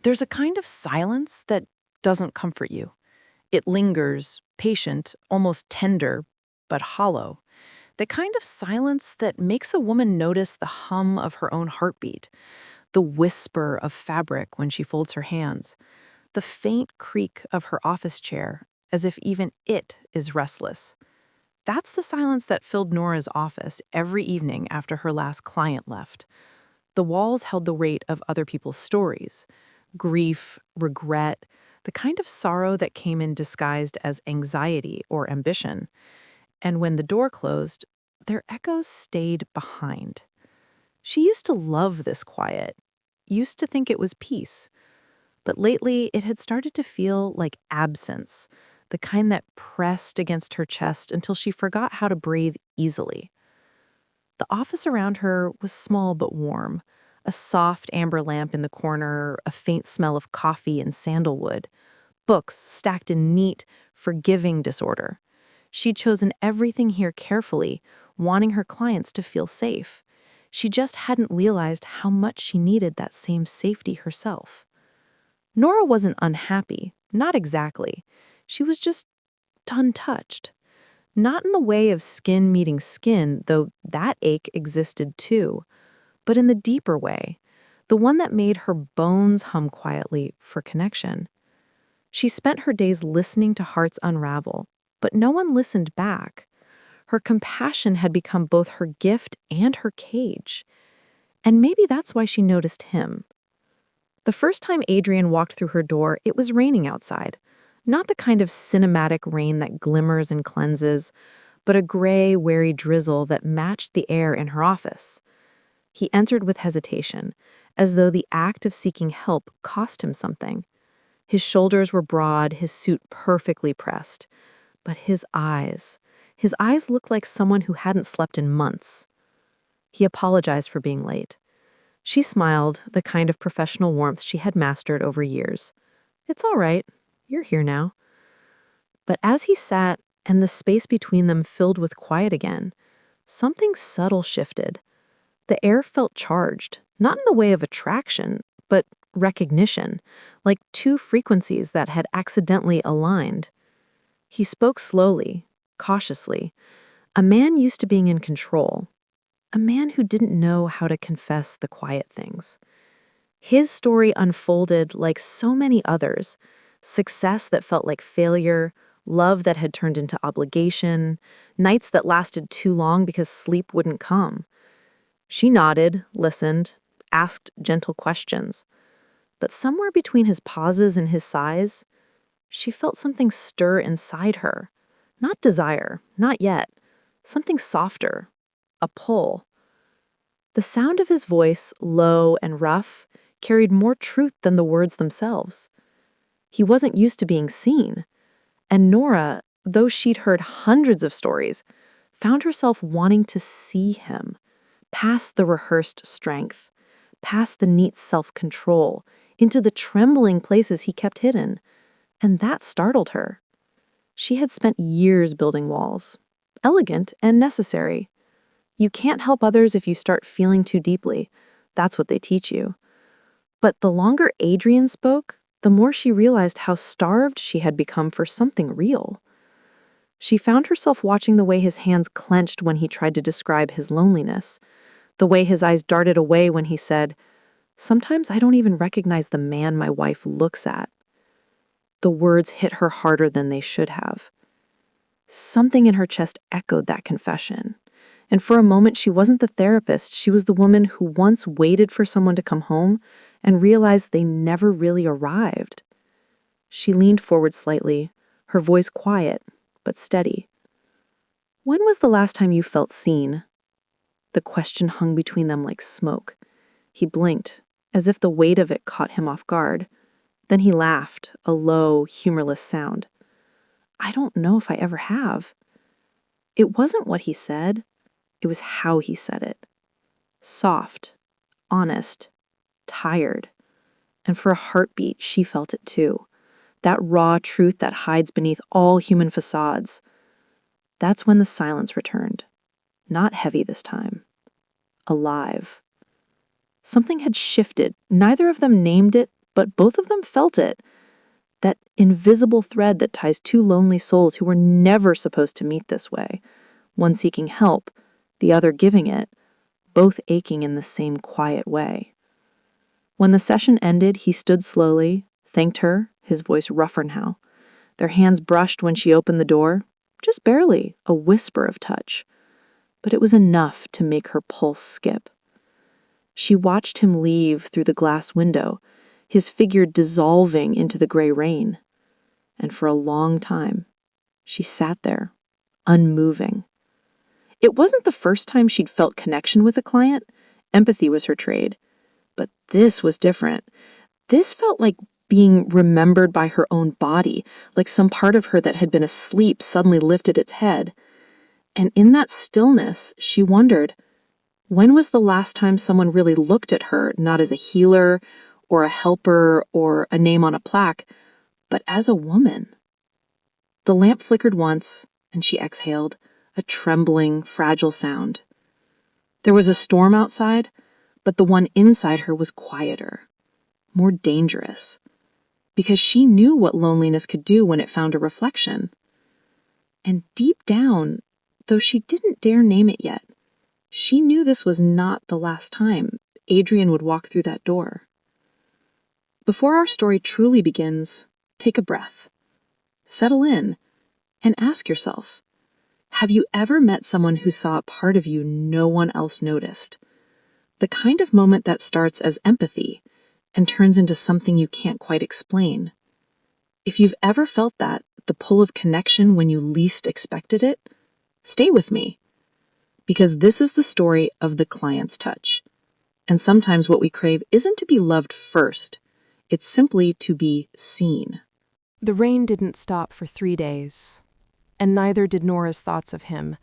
There's a kind of silence that doesn't comfort you. It lingers, patient, almost tender, but hollow. The kind of silence that makes a woman notice the hum of her own heartbeat, the whisper of fabric when she folds her hands, the faint creak of her office chair, as if even it is restless. That's the silence that filled Nora's office every evening after her last client left. The walls held the weight of other people's stories, grief, regret, the kind of sorrow that came in disguised as anxiety or ambition. And when the door closed, their echoes stayed behind. She used to love this quiet, used to think it was peace. But lately, it had started to feel like absence, the kind that pressed against her chest until she forgot how to breathe easily. The office around her was small but warm, a soft amber lamp in the corner, a faint smell of coffee and sandalwood, books stacked in neat, forgiving disorder. She'd chosen everything here carefully, wanting her clients to feel safe. She just hadn't realized how much she needed that same safety herself. Nora wasn't unhappy, not exactly. She was just untouched. Not in the way of skin meeting skin, though that ache existed too, but in the deeper way, the one that made her bones hum quietly for connection. She spent her days listening to hearts unravel, but no one listened back. Her compassion had become both her gift and her cage. And maybe that's why she noticed him. The first time Adrian walked through her door, it was raining outside. Not the kind of cinematic rain that glimmers and cleanses, but a gray, wary drizzle that matched the air in her office. He entered with hesitation, as though the act of seeking help cost him something. His shoulders were broad, his suit perfectly pressed. But his eyes looked like someone who hadn't slept in months. He apologized for being late. She smiled, the kind of professional warmth she had mastered over years. "It's all right. You're here now." But as he sat, and the space between them filled with quiet again, something subtle shifted. The air felt charged, not in the way of attraction, but recognition, like two frequencies that had accidentally aligned. He spoke slowly, cautiously. A man used to being in control. A man who didn't know how to confess the quiet things. His story unfolded like so many others. Success that felt like failure, love that had turned into obligation, nights that lasted too long because sleep wouldn't come. She nodded, listened, asked gentle questions. But somewhere between his pauses and his sighs, she felt something stir inside her. Not desire, not yet. Something softer. A pull. The sound of his voice, low and rough, carried more truth than the words themselves. He wasn't used to being seen. And Nora, though she'd heard hundreds of stories, found herself wanting to see him, past the rehearsed strength, past the neat self-control, into the trembling places he kept hidden. And that startled her. She had spent years building walls, elegant and necessary. You can't help others if you start feeling too deeply. That's what they teach you. But the longer Adrian spoke, the more she realized how starved she had become for something real. She found herself watching the way his hands clenched when he tried to describe his loneliness, the way his eyes darted away when he said, "Sometimes I don't even recognize the man my wife looks at." The words hit her harder than they should have. Something in her chest echoed that confession. And for a moment, she wasn't the therapist. She was the woman who once waited for someone to come home and realized they never really arrived. She leaned forward slightly, her voice quiet, but steady. "When was the last time you felt seen?" The question hung between them like smoke. He blinked, as if the weight of it caught him off guard. Then he laughed, a low, humorless sound. "I don't know if I ever have." It wasn't what he said. It was how he said it. Soft, honest, tired. And for a heartbeat, she felt it too. That raw truth that hides beneath all human facades. That's when the silence returned. Not heavy this time. Alive. Something had shifted. Neither of them named it, but both of them felt it. That invisible thread that ties two lonely souls who were never supposed to meet this way. One seeking help, the other giving it, both aching in the same quiet way. When the session ended, he stood slowly, thanked her, his voice rougher now. Their hands brushed when she opened the door, just barely, a whisper of touch. But it was enough to make her pulse skip. She watched him leave through the glass window, his figure dissolving into the gray rain. And for a long time, she sat there, unmoving. It wasn't the first time she'd felt connection with a client. Empathy was her trade. But this was different. This felt like being remembered by her own body, like some part of her that had been asleep suddenly lifted its head. And in that stillness, she wondered, when was the last time someone really looked at her, not as a healer or a helper or a name on a plaque, but as a woman? The lamp flickered once, and she exhaled, a trembling, fragile sound. There was a storm outside, but the one inside her was quieter, more dangerous, because she knew what loneliness could do when it found a reflection. And deep down, though she didn't dare name it yet, she knew this was not the last time Adrian would walk through that door. Before our story truly begins, take a breath, settle in, and ask yourself, have you ever met someone who saw a part of you no one else noticed? The kind of moment that starts as empathy and turns into something you can't quite explain. If you've ever felt that, the pull of connection when you least expected it, stay with me. Because this is the story of the client's touch. And sometimes what we crave isn't to be loved first. It's simply to be seen. The rain didn't stop for 3 days, and neither did Nora's thoughts of him.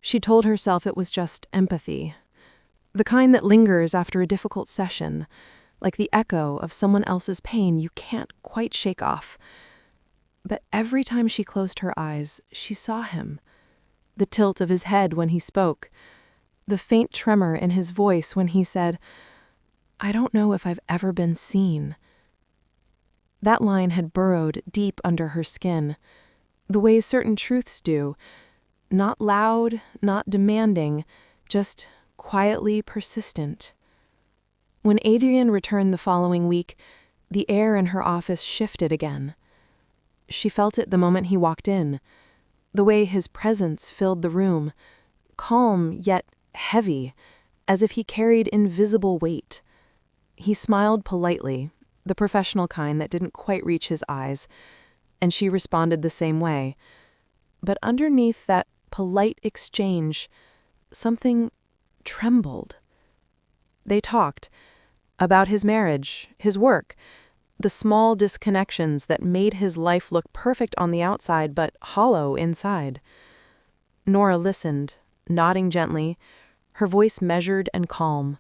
She told herself it was just empathy, the kind that lingers after a difficult session, like the echo of someone else's pain you can't quite shake off. But every time she closed her eyes, she saw him. The tilt of his head when he spoke, the faint tremor in his voice when he said, "I don't know if I've ever been seen." That line had burrowed deep under her skin, the way certain truths do, not loud, not demanding, just quietly persistent. When Adrian returned the following week, the air in her office shifted again. She felt it the moment he walked in, the way his presence filled the room, calm yet heavy, as if he carried invisible weight. He smiled politely, the professional kind that didn't quite reach his eyes, and she responded the same way. But underneath that polite exchange, something trembled. They talked about his marriage, his work, the small disconnections that made his life look perfect on the outside but hollow inside. Nora listened, nodding gently, her voice measured and calm.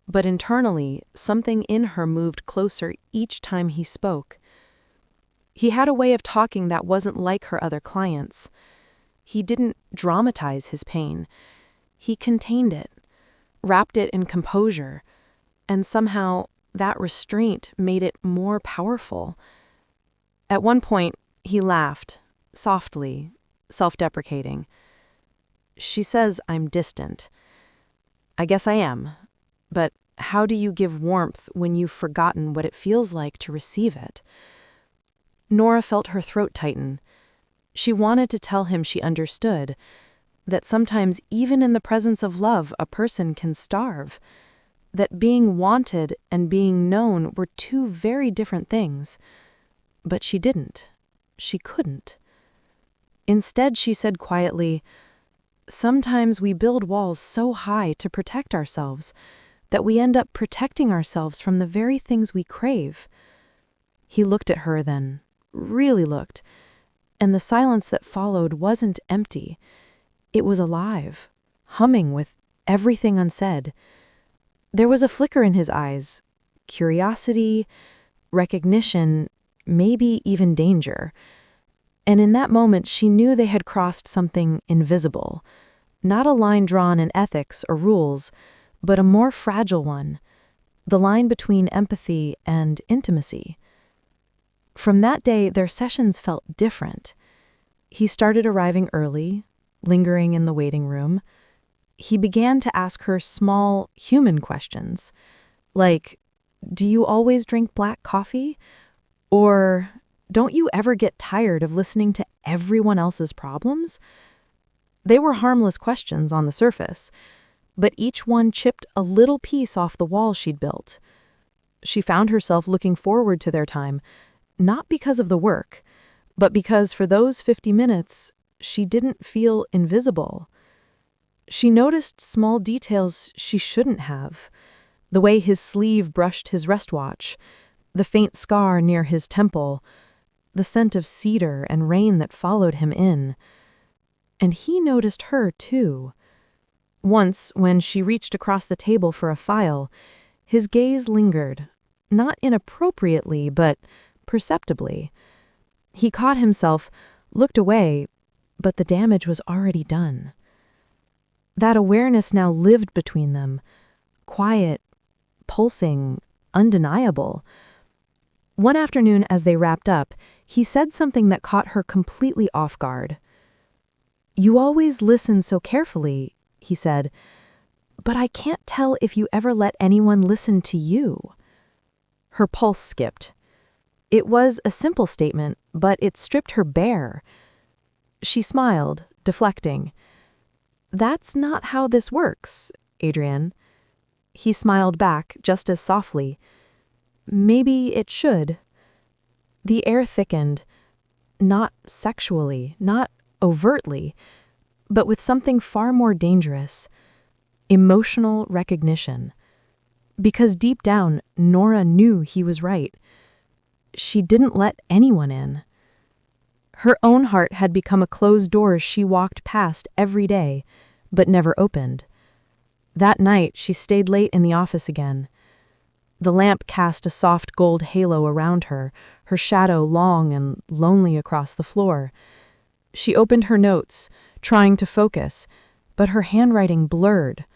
But internally, something in her moved closer each time he spoke. He had a way of talking that wasn't like her other clients. He didn't dramatize his pain. He contained it, wrapped it in composure, and somehow that restraint made it more powerful. At one point, he laughed, softly, self-deprecating. "She says I'm distant. I guess I am. But how do you give warmth when you've forgotten what it feels like to receive it?" Nora felt her throat tighten. She wanted to tell him she understood, that sometimes even in the presence of love a person can starve, that being wanted and being known were two very different things. But she didn't. She couldn't. Instead, she said quietly, "Sometimes we build walls so high to protect ourselves that we end up protecting ourselves from the very things we crave." He looked at her then, really looked, and the silence that followed wasn't empty. It was alive, humming with everything unsaid. There was a flicker in his eyes, curiosity, recognition, maybe even danger. And in that moment, she knew they had crossed something invisible, not a line drawn in ethics or rules, but a more fragile one, the line between empathy and intimacy. From that day, their sessions felt different. He started arriving early, lingering in the waiting room. He began to ask her small, human questions, like, "Do you always drink black coffee?" Or, "Don't you ever get tired of listening to everyone else's problems?" They were harmless questions on the surface, but each one chipped a little piece off the wall she'd built. She found herself looking forward to their time, not because of the work, but because for those 50 minutes, she didn't feel invisible. She noticed small details she shouldn't have. The way his sleeve brushed his wristwatch, the faint scar near his temple, the scent of cedar and rain that followed him in. And he noticed her, too. Once, when she reached across the table for a file, his gaze lingered, not inappropriately, but perceptibly. He caught himself, looked away, but the damage was already done. That awareness now lived between them, quiet, pulsing, undeniable. One afternoon, as they wrapped up, he said something that caught her completely off guard. "You always listen so carefully," he said, "but I can't tell if you ever let anyone listen to you." Her pulse skipped. It was a simple statement, but it stripped her bare. She smiled, deflecting. "That's not how this works, Adrian." He smiled back just as softly. "Maybe it should." The air thickened, not sexually, not overtly, but with something far more dangerous: emotional recognition. Because deep down, Nora knew he was right. She didn't let anyone in. Her own heart had become a closed door she walked past every day, but never opened. That night, she stayed late in the office again. The lamp cast a soft gold halo around her, her shadow long and lonely across the floor. She opened her notes, trying to focus, but her handwriting blurred.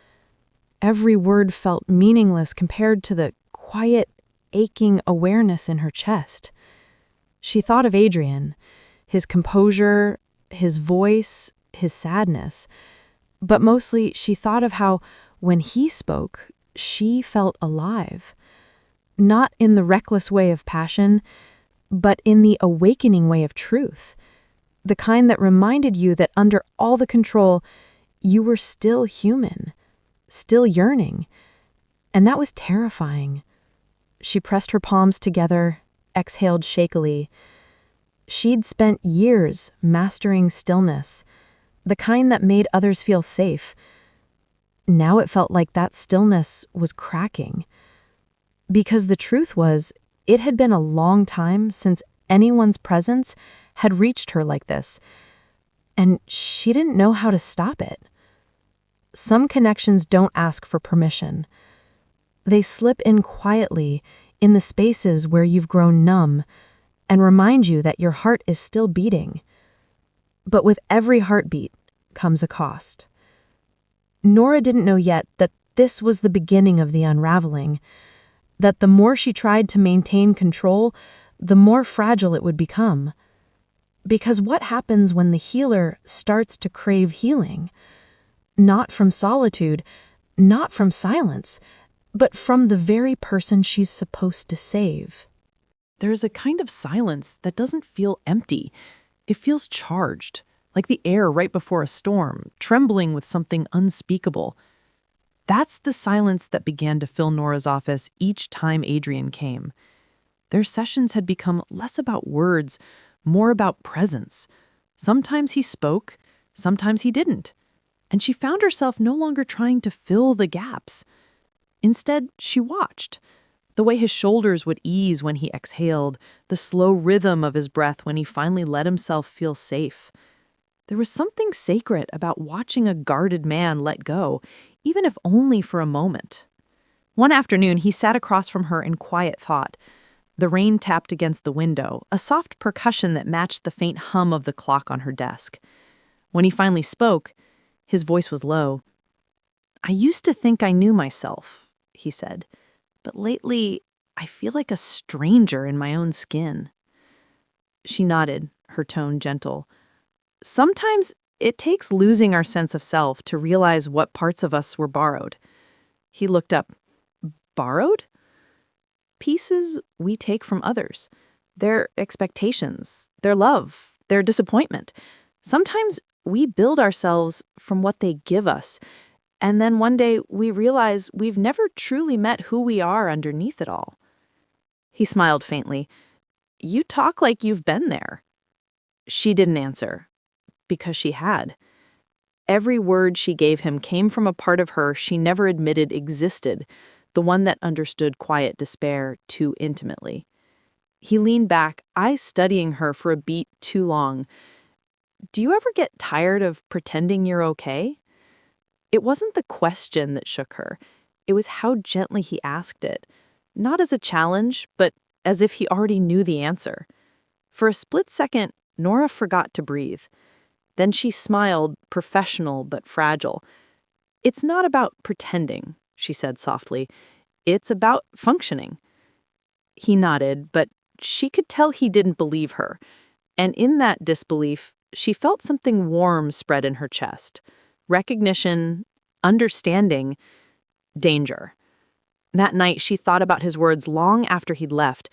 Every word felt meaningless compared to the quiet, aching awareness in her chest. She thought of Adrian, his composure, his voice, his sadness. But mostly she thought of how, when he spoke, she felt alive. Not in the reckless way of passion, but in the awakening way of truth. The kind that reminded you that under all the control, you were still human, still yearning. And that was terrifying. She pressed her palms together, exhaled shakily. She'd spent years mastering stillness, the kind that made others feel safe. Now it felt like that stillness was cracking. Because the truth was, it had been a long time since anyone's presence had reached her like this, and she didn't know how to stop it. Some connections don't ask for permission. They slip in quietly in the spaces where you've grown numb and remind you that your heart is still beating. But with every heartbeat comes a cost. Nora didn't know yet that this was the beginning of the unraveling, that the more she tried to maintain control, the more fragile it would become. Because what happens when the healer starts to crave healing? Not from solitude, not from silence, but from the very person she's supposed to save. There's a kind of silence that doesn't feel empty. It feels charged, like the air right before a storm, trembling with something unspeakable. That's the silence that began to fill Nora's office each time Adrian came. Their sessions had become less about words, more about presence. Sometimes he spoke, sometimes he didn't. And she found herself no longer trying to fill the gaps. Instead, she watched. The way his shoulders would ease when he exhaled, the slow rhythm of his breath when he finally let himself feel safe. There was something sacred about watching a guarded man let go, even if only for a moment. One afternoon, he sat across from her in quiet thought. The rain tapped against the window, a soft percussion that matched the faint hum of the clock on her desk. When he finally spoke, his voice was low. "I used to think I knew myself," he said. but lately I feel like a stranger in my own skin." She nodded, her tone gentle. "Sometimes it takes losing our sense of self to realize what parts of us were borrowed." He looked up. "Borrowed?" "Pieces we take from others. Their expectations, their love, their disappointment. Sometimes we build ourselves from what they give us, and then one day we realize we've never truly met who we are underneath it all." He smiled faintly. "You talk like you've been there." She didn't answer, because she had. Every word she gave him came from a part of her she never admitted existed, the one that understood quiet despair too intimately. He leaned back, eyes studying her for a beat too long. "Do you ever get tired of pretending you're okay?" It wasn't the question that shook her. It was how gently he asked it, not as a challenge, but as if he already knew the answer. For a split second, Nora forgot to breathe. Then she smiled, professional but fragile. "It's not about pretending," she said softly. "It's about functioning." He nodded, but she could tell he didn't believe her. And in that disbelief, she felt something warm spread in her chest. Recognition, understanding, danger. That night, she thought about his words long after he'd left.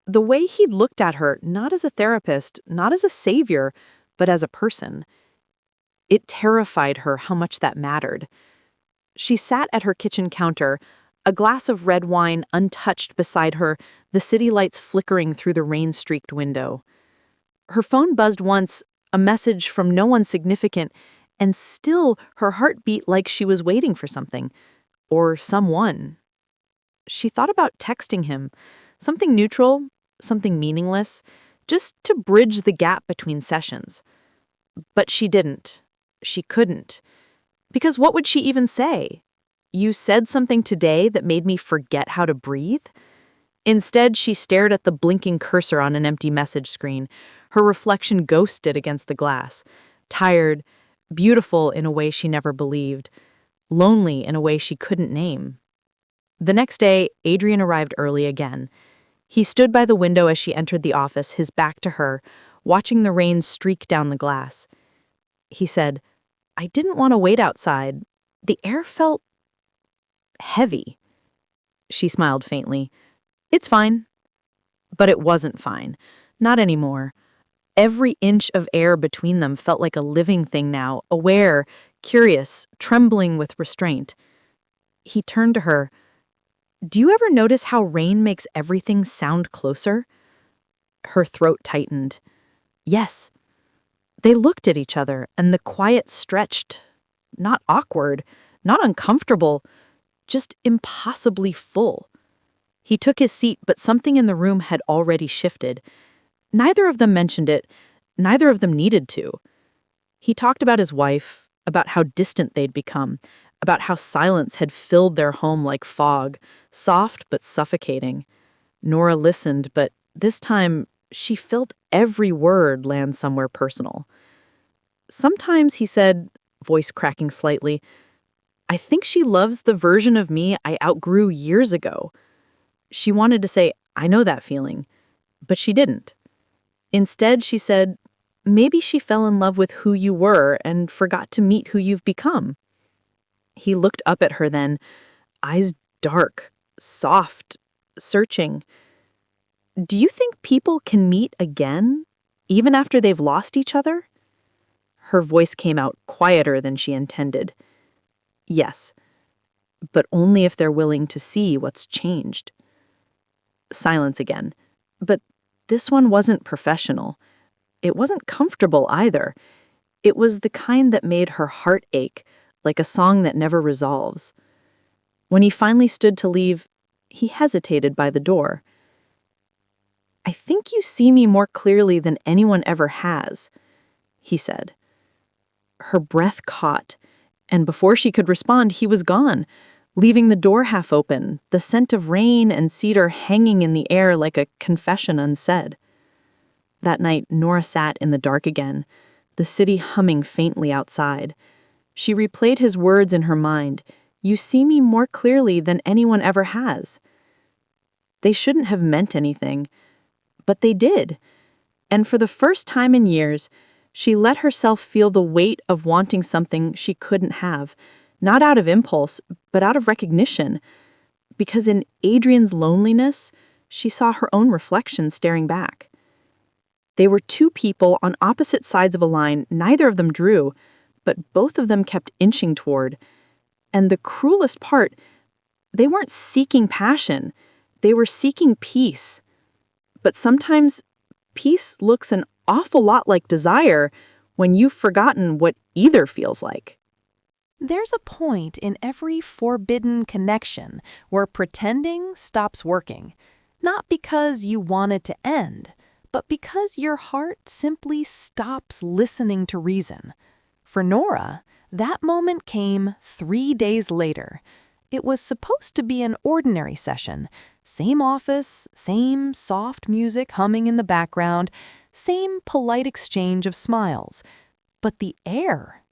The way he'd looked at her, not as a therapist, not as a savior, but as a person. It terrified her how much that mattered. She sat at her kitchen counter, a glass of red wine untouched beside her, the city lights flickering through the rain-streaked window. Her phone buzzed once, a message from no one significant, and still her heart beat like she was waiting for something. Or someone. She thought about texting him, something neutral, something meaningless, just to bridge the gap between sessions. But she didn't. She couldn't. Because what would she even say? "You said something today that made me forget how to breathe?" Instead, she stared at the blinking cursor on an empty message screen, her reflection ghosted against the glass. Tired, beautiful in a way she never believed, lonely in a way she couldn't name. The next day, Adrian arrived early again. He stood by the window as she entered the office, his back to her, watching the rain streak down the glass. He said, "I didn't want to wait outside. The air felt heavy." She smiled faintly. "It's fine." But it wasn't fine. Not anymore. Every inch of air between them felt like a living thing now, aware, curious, trembling with restraint. He turned to her. "Do you ever notice how rain makes everything sound closer?" Her throat tightened. "Yes." They looked at each other, and the quiet stretched. Not awkward, not uncomfortable, just impossibly full. He took his seat, but something in the room had already shifted. Neither of them mentioned it. Neither of them needed to. He talked about his wife, about how distant they'd become, about how silence had filled their home like fog, soft but suffocating. Nora listened, but this time she felt every word land somewhere personal. "Sometimes," he said, voice cracking slightly, "I think she loves the version of me I outgrew years ago." She wanted to say, "I know that feeling," but she didn't. Instead, she said, "Maybe she fell in love with who you were and forgot to meet who you've become." He looked up at her then, eyes dark, soft, searching. "Do you think people can meet again, even after they've lost each other?" Her voice came out quieter than she intended. "Yes, but only if they're willing to see what's changed." Silence again. But this one wasn't professional. It wasn't comfortable either. It was the kind that made her heart ache, like a song that never resolves. When he finally stood to leave, he hesitated by the door. "I think you see me more clearly than anyone ever has," he said. Her breath caught, and before she could respond, he was gone, leaving the door half open, the scent of rain and cedar hanging in the air like a confession unsaid. That night, Nora sat in the dark again, the city humming faintly outside. She replayed his words in her mind, You see me more clearly than anyone ever has." They shouldn't have meant anything, but they did. And for the first time in years, she let herself feel the weight of wanting something she couldn't have, not out of impulse, but out of recognition. Because in Adrian's loneliness, she saw her own reflection staring back. They were two people on opposite sides of a line neither of them drew, but both of them kept inching toward. And the cruelest part, they weren't seeking passion, they were seeking peace. But sometimes peace looks an awful lot like desire when you've forgotten what either feels like. There's a point in every forbidden connection where pretending stops working, not because you want it to end, but because your heart simply stops listening to reason. For Nora, that moment came 3 days later. It was supposed to be an ordinary session. Same office, same soft music humming in the background, same polite exchange of smiles. But the air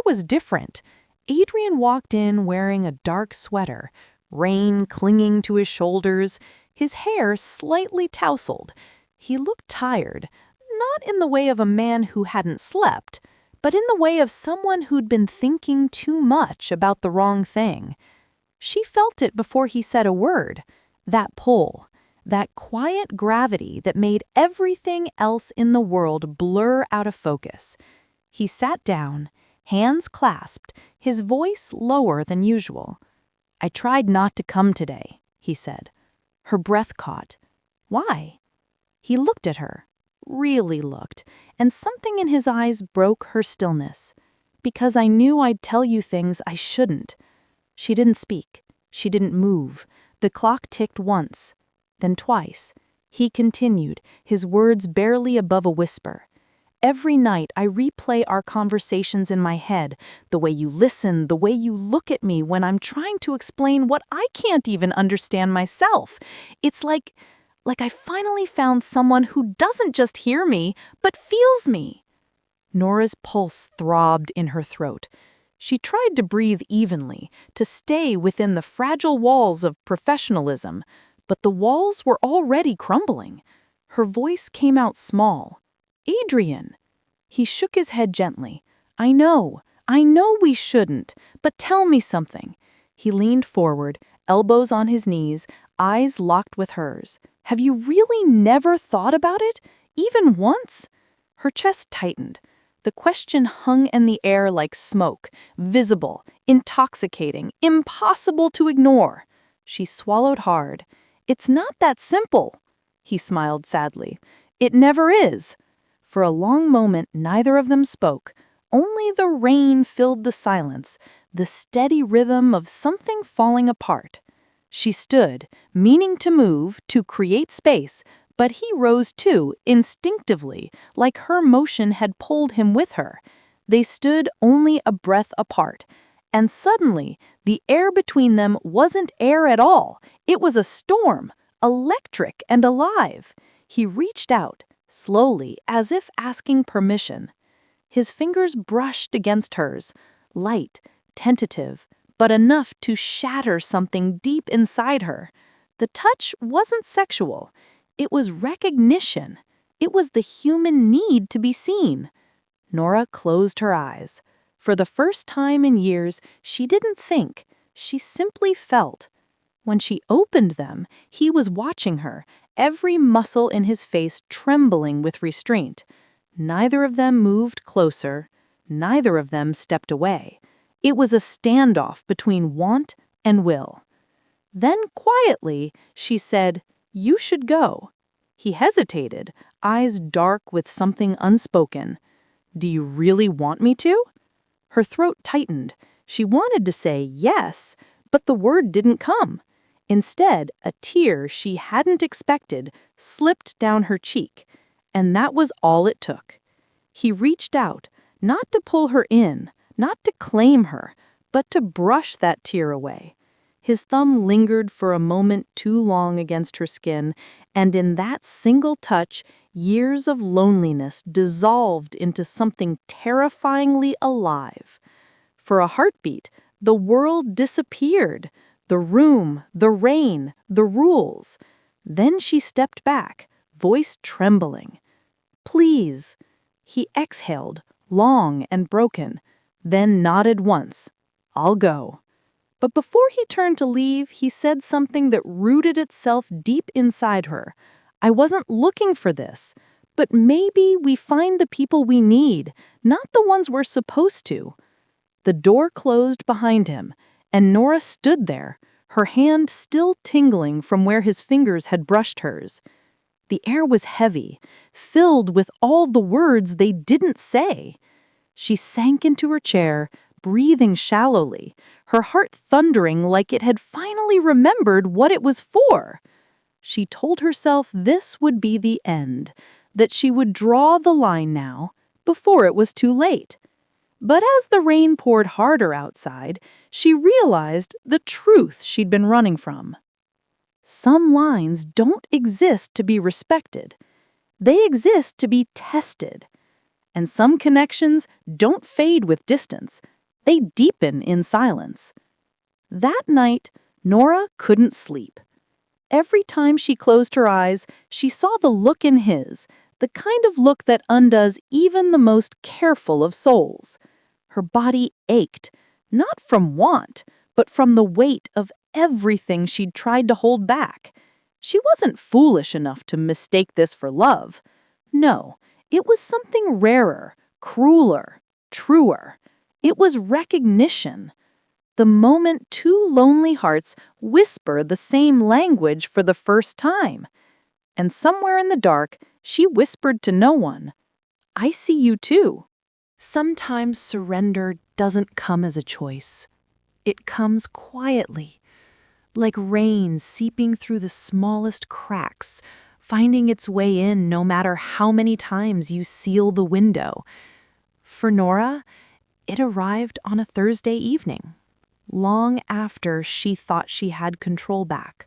was different. Adrian walked in wearing a dark sweater, rain clinging to his shoulders, his hair slightly tousled. He looked tired, not in the way of a man who hadn't slept, but in the way of someone who'd been thinking too much about the wrong thing. She felt it before he said a word, that pull, that quiet gravity that made everything else in the world blur out of focus. He sat down, hands clasped, his voice lower than usual. "I tried not to come today," he said. Her breath caught. "Why?" He looked at her, really looked, and something in his eyes broke her stillness. "Because I knew I'd tell you things I shouldn't." She didn't speak. She didn't move. The clock ticked once, then twice. He continued, his words barely above a whisper. "Every night I replay our conversations in my head, the way you listen, the way you look at me when I'm trying to explain what I can't even understand myself. It's like I finally found someone who doesn't just hear me, but feels me." Nora's pulse throbbed in her throat. She tried to breathe evenly, to stay within the fragile walls of professionalism, but the walls were already crumbling. Her voice came out small. "Adrian." He shook his head gently. I know we shouldn't, but tell me something." He leaned forward, elbows on his knees, eyes locked with hers. "Have you really never thought about it? Even once?" Her chest tightened. The question hung in the air like smoke, visible, intoxicating, impossible to ignore. She swallowed hard. "It's not that simple." He smiled sadly. "It never is." For a long moment, neither of them spoke. Only the rain filled the silence, the steady rhythm of something falling apart. She stood, meaning to move, to create space, but he rose too, instinctively, like her motion had pulled him with her. They stood only a breath apart. And suddenly, the air between them wasn't air at all. It was a storm, electric and alive. He reached out, slowly, as if asking permission. His fingers brushed against hers, light, tentative, but enough to shatter something deep inside her. The touch wasn't sexual. It was recognition. It was the human need to be seen. Nora closed her eyes. For the first time in years, she didn't think. She simply felt. When she opened them, he was watching her, every muscle in his face trembling with restraint. Neither of them moved closer. Neither of them stepped away. It was a standoff between want and will. Then quietly, she said, "You should go." He hesitated, eyes dark with something unspoken. "Do you really want me to?" Her throat tightened. She wanted to say yes, but the word didn't come. Instead, a tear she hadn't expected slipped down her cheek, and that was all it took. He reached out, not to pull her in, not to claim her, but to brush that tear away. His thumb lingered for a moment too long against her skin, and in that single touch, years of loneliness dissolved into something terrifyingly alive. For a heartbeat, The world disappeared. The room, the rain, the rules. Then she stepped back, voice trembling. "Please." He exhaled, long and broken, then nodded once. "I'll go." But before he turned to leave, he said something that rooted itself deep inside her. "I wasn't looking for this, but maybe we find the people we need, not the ones we're supposed to." The door closed behind him, and Nora stood there, her hand still tingling from where his fingers had brushed hers. The air was heavy, filled with all the words they didn't say. She sank into her chair, breathing shallowly, her heart thundering like it had finally remembered what it was for. She told herself this would be the end, that she would draw the line now, before it was too late. But as the rain poured harder outside, she realized the truth she'd been running from. Some lines don't exist to be respected. They exist to be tested. And some connections don't fade with distance. They deepen in silence. That night, Nora couldn't sleep. Every time she closed her eyes, she saw the look in his, the kind of look that undoes even the most careful of souls. Her body ached, not from want, but from the weight of everything she'd tried to hold back. She wasn't foolish enough to mistake this for love. No, it was something rarer, crueler, truer. It was recognition. The moment two lonely hearts whisper the same language for the first time. And somewhere in the dark, she whispered to no one, "I see you too." Sometimes surrender doesn't come as a choice. It comes quietly, like rain seeping through the smallest cracks, finding its way in no matter how many times you seal the window. For Nora, it arrived on a Thursday evening, long after she thought she had control back.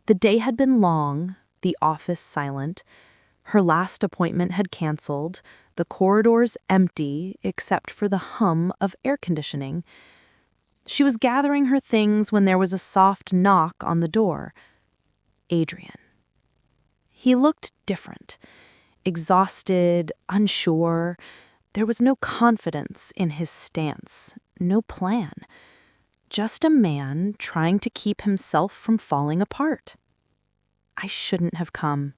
The day had been long, the office silent. Her last appointment had canceled, the corridors empty except for the hum of air conditioning. She was gathering her things when there was a soft knock on the door. Adrian. He looked different, exhausted, unsure. There was no confidence in his stance, no plan. Just a man trying to keep himself from falling apart. "I shouldn't have come,"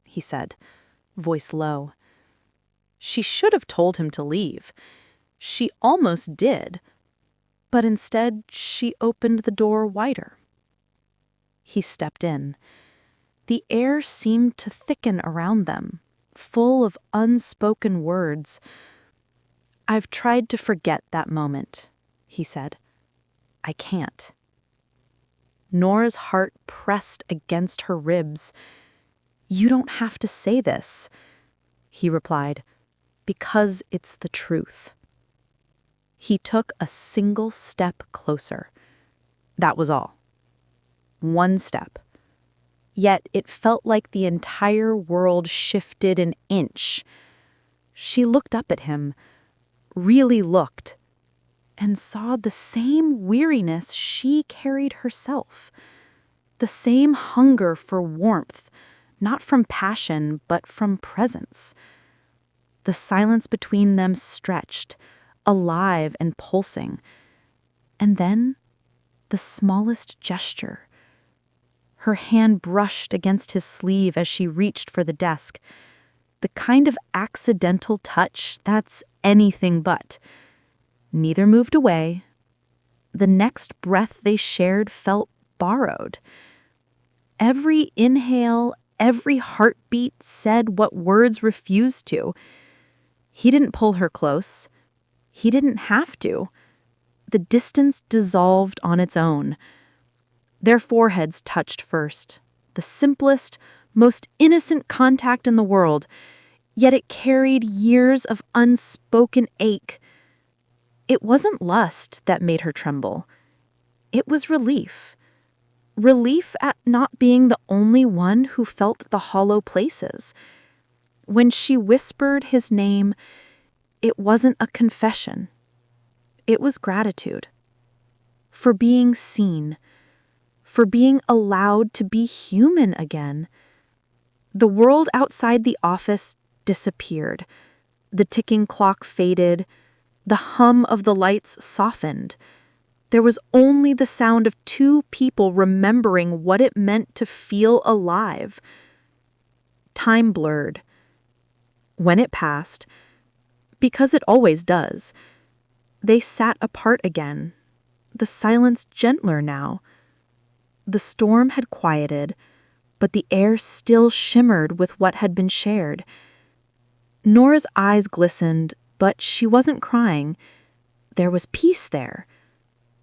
he said, voice low. She should have told him to leave. She almost did, but instead she opened the door wider. He stepped in. The air seemed to thicken around them, full of unspoken words. "I've tried to forget that moment," he said. "I can't." Nora's heart pressed against her ribs. "You don't have to say this," he replied, "because it's the truth." He took a single step closer. That was all. One step. Yet it felt like the entire world shifted an inch. She looked up at him, really looked, and saw the same weariness she carried herself. The same hunger for warmth, not from passion, but from presence. The silence between them stretched, alive and pulsing. And then, the smallest gesture. Her hand brushed against his sleeve as she reached for the desk. The kind of accidental touch that's anything but. Neither moved away. The next breath they shared felt borrowed. Every inhale, every heartbeat said what words refused to. He didn't pull her close. He didn't have to. The distance dissolved on its own. Their foreheads touched first, the simplest, most innocent contact in the world, yet it carried years of unspoken ache. It wasn't lust that made her tremble. It was relief. Relief at not being the only one who felt the hollow places. When she whispered his name, it wasn't a confession. It was gratitude. for being seen, for being allowed to be human again. The world outside the office disappeared. The ticking clock faded. The hum of the lights softened. There was only the sound of two people remembering what it meant to feel alive. Time blurred. When it passed, because it always does, they sat apart again, the silence gentler now. The storm had quieted, but the air still shimmered with what had been shared. Nora's eyes glistened, but she wasn't crying. There was peace there,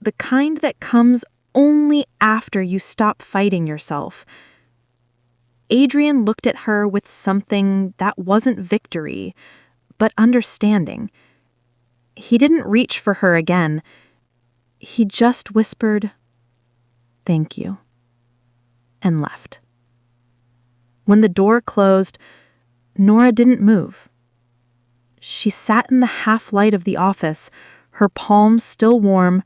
the kind that comes only after you stop fighting yourself. Adrian looked at her with something that wasn't victory, but understanding. He didn't reach for her again. He just whispered, "Thank you," and left. When the door closed, Nora didn't move. She sat in the half-light of the office, her palms still warm,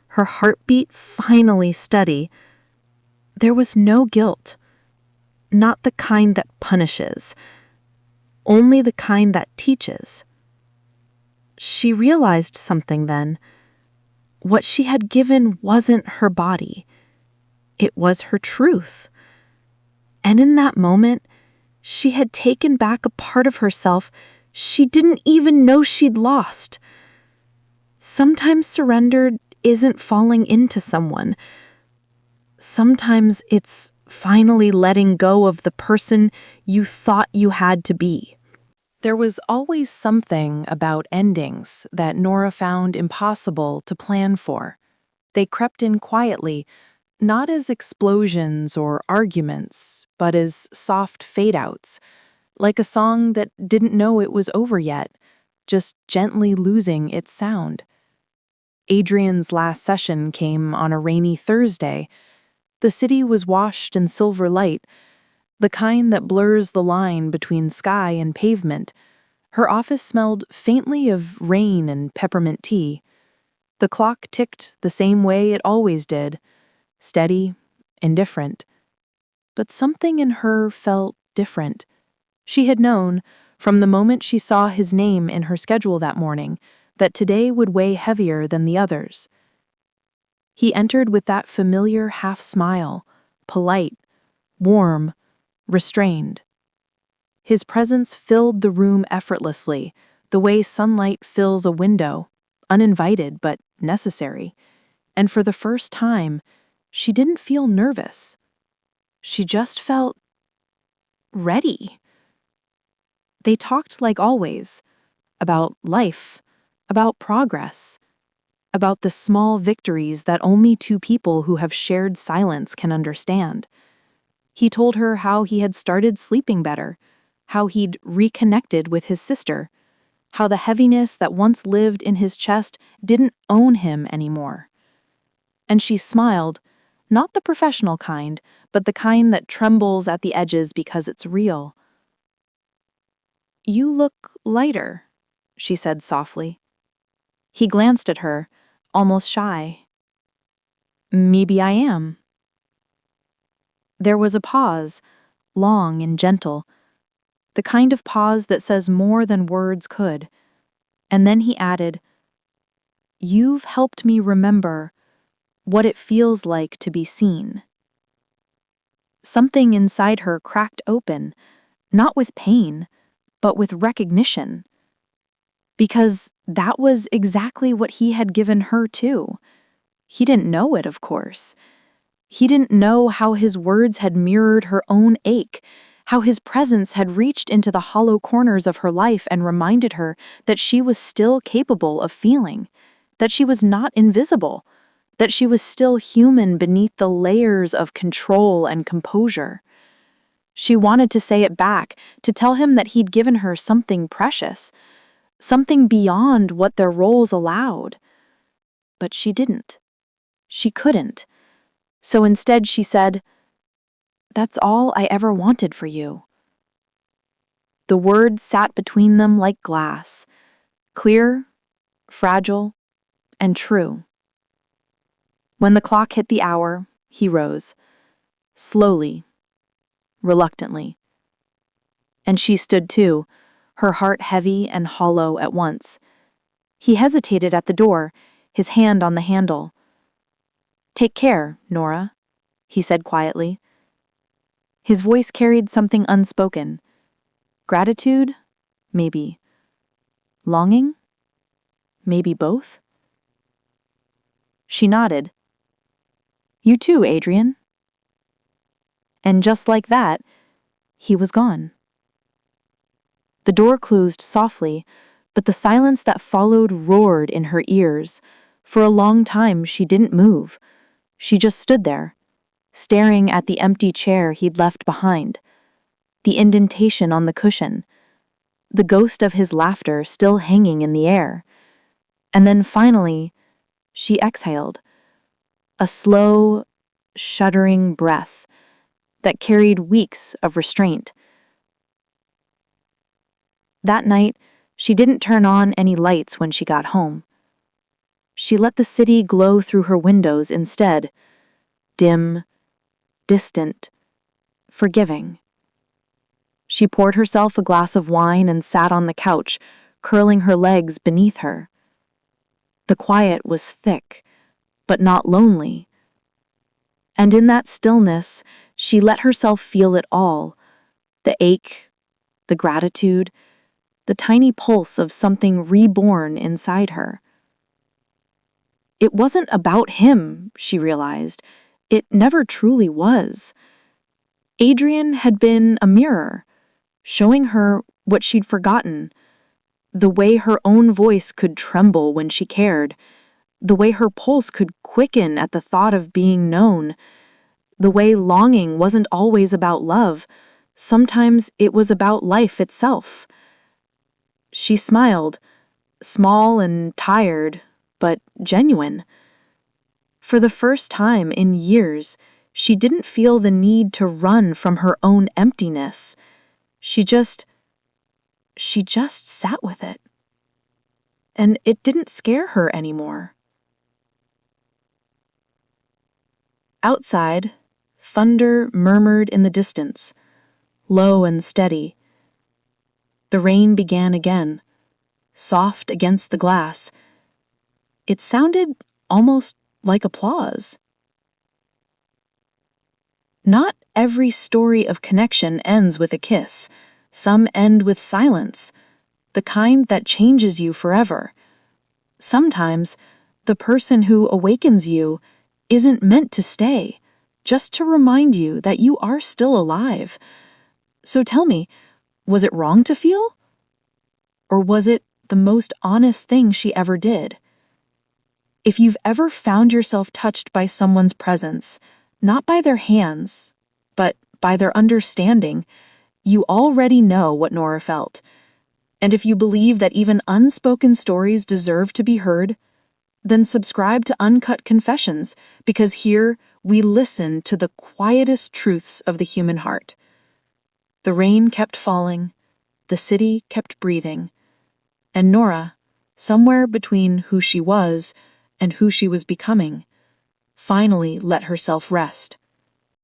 her heartbeat finally steady. There was no guilt, not the kind that punishes, only the kind that teaches. She realized something then. What she had given wasn't her body. It was her truth. And in that moment, she had taken back a part of herself she didn't even know she'd lost. Sometimes surrender isn't falling into someone. Sometimes it's finally letting go of the person you thought you had to be. There was always something about endings that Nora found impossible to plan for. They crept in quietly, not as explosions or arguments, but as soft fade-outs, like a song that didn't know it was over yet, just gently losing its sound. Adrian's last session came on a rainy Thursday. The city was washed in silver light, the kind that blurs the line between sky and pavement. Her office smelled faintly of rain and peppermint tea. The clock ticked the same way it always did, steady, indifferent. But something in her felt different. She had known, from the moment she saw his name in her schedule that morning, that today would weigh heavier than the others. He entered with that familiar half-smile, polite, warm, restrained. His presence filled the room effortlessly, the way sunlight fills a window, uninvited but necessary. And for the first time, she didn't feel nervous. She just felt ready. They talked like always, about life, about progress, about the small victories that only two people who have shared silence can understand. He told her how he had started sleeping better, how he'd reconnected with his sister, how the heaviness that once lived in his chest didn't own him anymore. And she smiled, not the professional kind, but the kind that trembles at the edges because it's real. "You look lighter," she said softly. He glanced at her, almost shy. "Maybe I am." There was a pause, long and gentle, the kind of pause that says more than words could. And then he added, "You've helped me remember what it feels like to be seen." Something inside her cracked open, not with pain, but with recognition. Because that was exactly what he had given her too. He didn't know it, of course. He didn't know how his words had mirrored her own ache, how his presence had reached into the hollow corners of her life and reminded her that she was still capable of feeling, that she was not invisible, that she was still human beneath the layers of control and composure. She wanted to say it back, to tell him that he'd given her something precious, something beyond what their roles allowed. But she didn't. She couldn't. So instead she said, "That's all I ever wanted for you." The words sat between them like glass, clear, fragile, and true. When the clock hit the hour, he rose, slowly, reluctantly. And she stood too, her heart heavy and hollow at once. He hesitated at the door, his hand on the handle. "Take care, Nora," he said quietly. His voice carried something unspoken. Gratitude? Maybe. Longing? Maybe both? She nodded. "You too, Adrian." And just like that, he was gone. The door closed softly, but the silence that followed roared in her ears. For a long time, she didn't move. She just stood there, staring at the empty chair he'd left behind, the indentation on the cushion, the ghost of his laughter still hanging in the air. And then finally, she exhaled, a slow, shuddering breath that carried weeks of restraint. That night, she didn't turn on any lights when she got home. She let the city glow through her windows instead, dim, distant, forgiving. She poured herself a glass of wine and sat on the couch, curling her legs beneath her. The quiet was thick, but not lonely. And in that stillness, she let herself feel it all, the ache, the gratitude, the tiny pulse of something reborn inside her. It wasn't about him, she realized. It never truly was. Adrian had been a mirror, showing her what she'd forgotten, the way her own voice could tremble when she cared, the way her pulse could quicken at the thought of being known, the way longing wasn't always about love. Sometimes it was about life itself. She smiled, small and tired, but genuine. For the first time in years, she didn't feel the need to run from her own emptiness. She just sat with it. And it didn't scare her anymore. Outside, thunder murmured in the distance, low and steady. The rain began again, soft against the glass. It sounded almost like applause. Not every story of connection ends with a kiss. Some end with silence, the kind that changes you forever. Sometimes, the person who awakens you isn't meant to stay, just to remind you that you are still alive. So tell me, was it wrong to feel? Or was it the most honest thing she ever did? If you've ever found yourself touched by someone's presence, not by their hands, but by their understanding, you already know what Nora felt. And if you believe that even unspoken stories deserve to be heard, then subscribe to Uncut Confessions, because here we listen to the quietest truths of the human heart. The rain kept falling, the city kept breathing, and Nora, somewhere between who she was and who she was becoming, finally let herself rest.